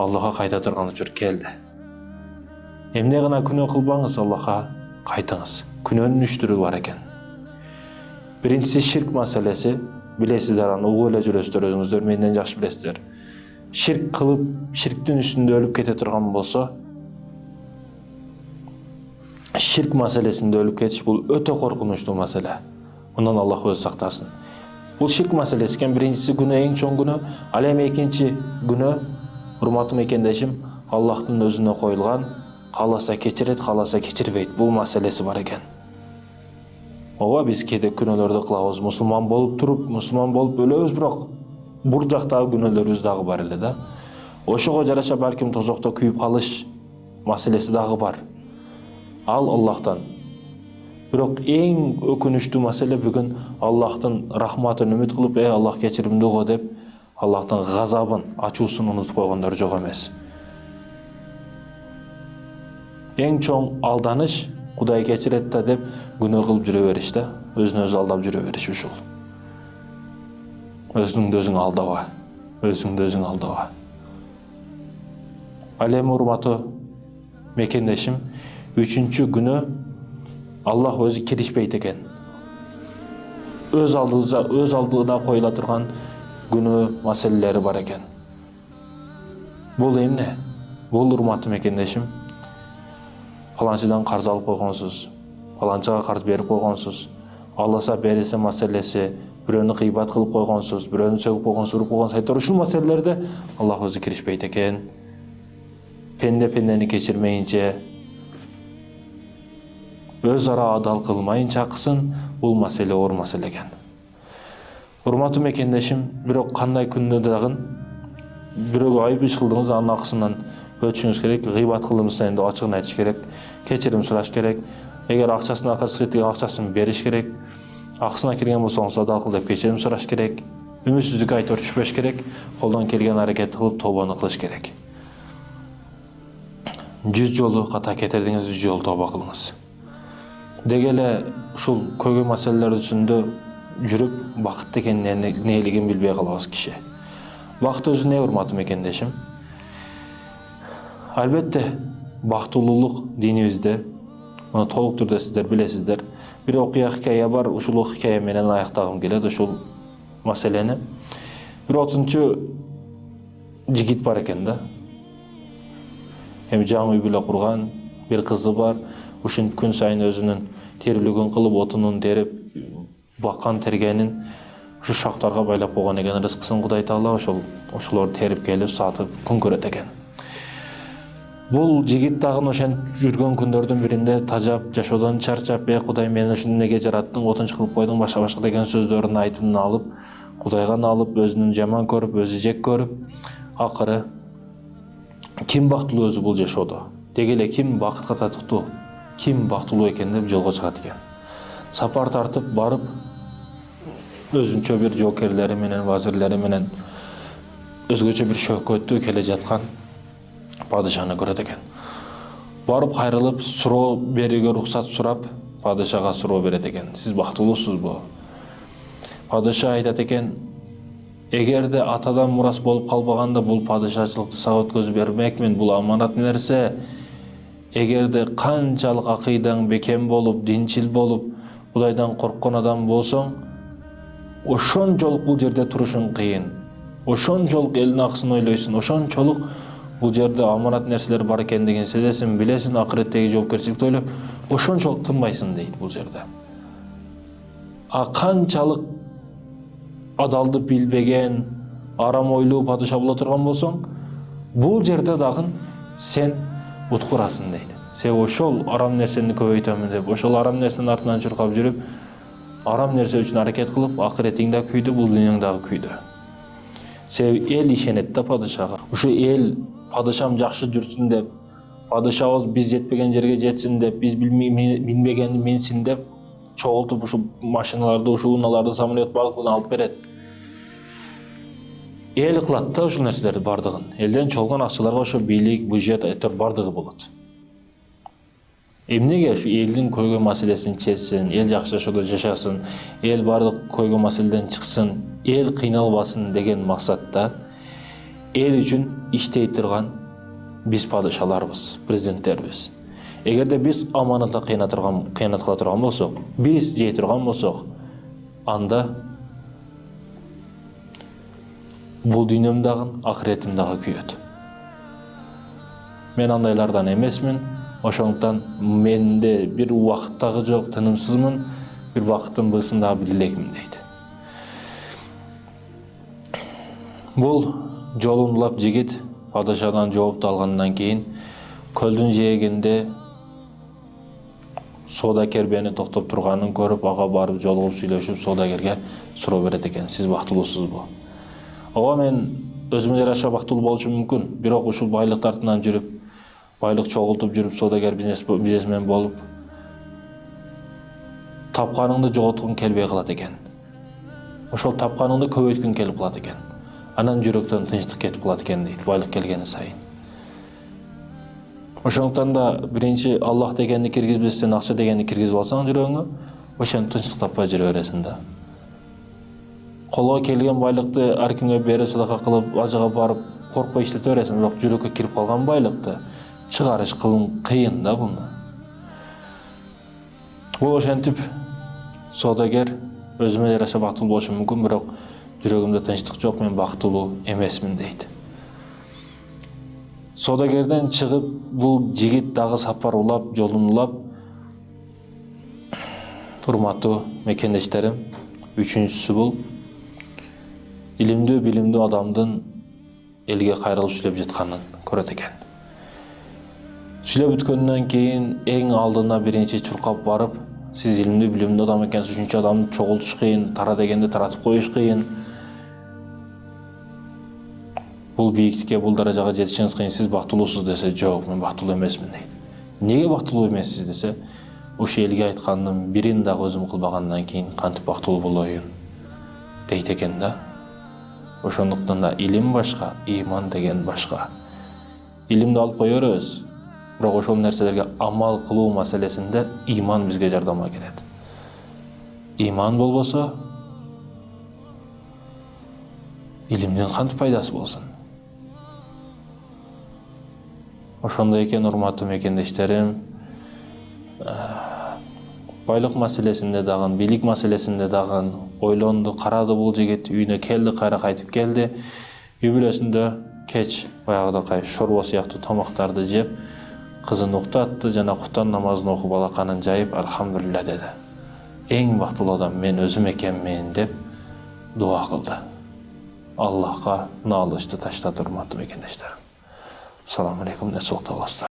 Аллаха кайта турган учур келди. Эмне гана күнөө кылбаңыз, Аллаха кайтыңыз. Күнөөнүн 3 түрү бар экен. Биринчиси ширк маселеси. Билесиздер, аны угуп эле жүрөсүздөр, өзүңүздөр менден жакшы билесиздер. Ширк кылып, ширктин үстүндө өлүп кете турган болсо, ширк маселесинде өлүп кетиш бул өтө коркунучтуу маселе. Мындан Аллах өзү сактасын. Бул ширк маселеси экен. Биринчиси күнөө, эң чоң күнөө. Ал эми экинчи күнөө, урматтуу мекендешим, Аллахтын өзүнө коюлган, кааласа кечирет, кааласа кечирбейт. Бул маселеси бар экен. Ооба, биз кээде күнөөлөрдү кылабыз. Мусулман болуп туруп, мусулман болуп өлөбүз, бирок бур жактагы күнөөлөрүбүз дагы бар эле да. Ошого жараша балким тозокто күйүп калыш маселеси дагы бар. Ал Аллахтан. Бирок эң өкүнүчтүү маселе бүгүн Аллахтын рахматын үмүт кылып, Аллах кечиримдүү го деп, Аллахтын газабын, ачуусун унутуп койгондор жок эмес. Эң чоң алданыш Кудай кечирет да деп күнөө кылып жүрө бериш да, өзүн өзү алдап жүрө бериш ушул. Өзүңдү өзүң алдаба, өзүңдү өзүң алдаба. Ал эми урматтуу мекендешим, 3-чү күнөө Аллах өзү киришпейт экен. Өз алдына коюла турган күнөө маселелери бар экен. Бул эмне? Бул урматтуу мекендешим, фаланчыдан карыз алып койгонсуз, фаланчыга карыз берип койгонсуз, Алласа бересе маселеси, бирөөнү кыйбат кылып койгонсуз, бирөөнү сөгүп койгонсуз, уруп койгонсуз, айтор ушул маселелерде Аллах өзү киришпейт экен. Пенде пендени кечирмейинче, өз ара адал кылмайынча аксын, бул маселе оор маселе экен. Урматтуу мекендешим, бирок кандай күндө дагы бирөөгө айып иш кылдыңыз, анын акысынан өтүшүңүз керек, гыйбат кылдыңыз энди ачыгын айтыш керек, кечирим сураш керек. Эгер акчасына кырсык эткен акчасын бериш керек. Акысына кирген болсоңуз адал кыл деп кечирим сураш керек. Үмүтсүздүккө айтор түшпөш керек. Колдон келген аракет кылып тобаны кылыш керек. 100 жолу ката кетирдиңиз, 100 жолу тоба кылыңыз. Дегеле ушул көйгөй маселелер үстүндө жүрүп, бакыт деген нээлигин билбей калабыз киши. Бакыт өзү эмне, урматтуу мекендешим? Албетте, бактылуулук динибизде, муну толук түрдө сиздер билесиздер. Бир окуя хикая бар, ушул хикая менен аяктагым келет ушул маселени. Бир 30-чу жигит бар экен да. Эми жаңы үй бүлө курган, бир кызы бар. Ушин күн сайын өзүнүн терилигин кылып, отунун терип, баккан тергенин ушу шактарга байлап койгон экен. Рызкысын Кудай Таала ошолорду терип келип, сатып күн көрөт экен. Бул жигит дагы ошентип жүргөн күндөрдүн биринде тажап, жашоодон чарчап, Кудай мени ушуну эмнеге жараттың, отунчу кылып койдуң, башка деген сөздөрүн айтымын алып, Кудайга алып, өзүнүн жаман көрүп, өзү жек көрүп, акыры ким бактылуу өзү бул жашоодо? Дегеле ким бакытка татыктуу? Ким бактылуу экен деп жолго чыгат экен. Сапар тартып барып, өзүнчө бир жоокерлери менен, вазирлери менен өзгөчө бир шөкөттүү келе жаткан падышаны көрөт экен. Барып кайрылып, суроо берүүгө уруксат сурап, падышага суроо берет экен. Сиз бактылуусузбу? Падыша айтат экен, эгерде атадан мурас болуп калбаганда бул падышачылыкты сага өткөзүп бермекмин, бул аманат нерсе. Эгерде канчалык акыйдаң бекем болуп, динчил болуп, Кудайдан корккон адам болсоң, ошончолук бул жерде турушуң кыйын. Ошончолук элдин акысын ойлойсуң, ошончолук бул жерде аманат нерселер бар экендигин сезесиң, билесиң, акыреттеги жоопкерчиликти ойлоп, ошончолук тынбайсың дейт бул жерде. А канчалык адалды билбеген, арам ойлуу падыша боло турган болсоң, бул жерде дагы сен уткурасың дейт. Сен ошол арам нерсени көбөйтөмүн деп, ошол арам нерсенин артынан чуркап жүрүп, арам нерсе үчүн аракет кылып, акыретиң да күйдү, бул дүйнөң дагы күйдү. Себеби эл ишенет да падышага. Ушу эл падышам жакшы жүрсүн деп, падышабыз биз жетпеген жерге жетсин деп, биз билбегенди минсин деп, чогултуп ушу машиналарды, ушу унааларды, самолет бардыгын алып берет. Эл кылат да ушул нерселерди бардыгын. Элден чолгон акчаларга ошо бийлик, бюджет айтор бардыгы болот. Эмнеге ушу элдин көйгөй маселесин чечсин, эл жакшы жашоодо жашасын, эл бардык көйгөй маселеден чыксын, эл кыйналбасын деген максатта эл үчүн иштей турган биз падышаларбыз, президенттербиз. Эгерде биз аманатты кыянат кыла турган болсок, биз жей турган болсок, анда бул дүйнөм дагы, акыретим дагы күйөт. Мен андайлардан эмесмин. Ошондуктан менде бир убакыт дагы жок, тынымсызмын. Bir вакыттын бысын дагы биле элекмин дейт. Бул жолундулап жигит падышадан жоопту алгандан кийин көлдүн жээгинде соодагер мени токтоп турганын көрүп, ага барып жолугуп сүйлөшүп, соодагерге суроо берет экен: сиз бактылуусузбу? Ооба, мен өзүмө жараша бактылуу болушум мүмкүн, бирок ушул байлык артынан жүрүп, байлык чогултуп жүрүп, соодагер бизнесмен болуп, тапканыңды жоготкуң келбей калат экен. Ошол тапканыңды көбөйткүң келип калат экен. Анан жүрөктөн тынчтык кетип калат экен дейт, байлык келген сайын. Ошондуктан да биринчи Аллах дегенди киргизбестен акча дегенди киргизип алсаң жүрөгүңө, ошентип тынчтык таппай жүрө бересиң да. Колго келген байлыкты ар кимге берип, садака кылып, ажыга барып, коркпой иштете бересиң, бирок жүрөккө кирип калган байлыкты чыгарыш кыйын да буну. Бул ошентип соодагер өзүмө жараша бактылуу болушум мүмкүн, бирок жүрөгүмдө тынчтык жок, мен бактылуу эмесмин дейт. Соодагерден чыгып, бул жигит дагы сапар улап, жолун улап, урматтуу мекендештерим, үчүнчүсү бул илимдүү, билимдүү адамдын элге кайрылып сүйлөп жатканын көрөт экен. Сүйлөп бүткөндөн кийин эң алдына биринчи чуркап барып, сиз илимдүү, билимдүү адам экенсиз, үчүнчү адамды чогултуш кыйын, тара дегенде таратып коюш кыйын. Бул бийиктикке, бул даражага жетишиңиз кыйын, сиз бактылуусуз десе, жок, мен бактылуу эмесмин дейт. Неге бактылуу эмессиз десе, ошо элге айткандын бирин дагы өзүм кылбагандан кийин кантип бактылуу болоюн дейт экен да. Ошондуктан да илим башка, ыйман деген башка. Илимди алып кое беребиз, бирок ошол нерселерге амал кылуу маселесинде ыйман бизге жардамга келет. Ыйман болбосо, илимдин кантип пайдасы болсун? Ошондой экен, урматтуу мекендештерим, байлык маселесинде дагы, бийлик маселесинде дагы ойлонду, карады бул жигит, үйүнө келди, кайра кайтып келди. Үй бүлөсүндө кеч баягыдакай шорбо сыяктуу тамактарды жеп, кызын уктатты жана куфтан намазын окуп, алаканын жайып, алхамдулилля деди. Эң бактылуу адам мен өзүм экенмин деп дуа кылды. Аллахка наалышты таштады, урматтуу мекендештерим. Assalamu alaikum, ne soğukta olası.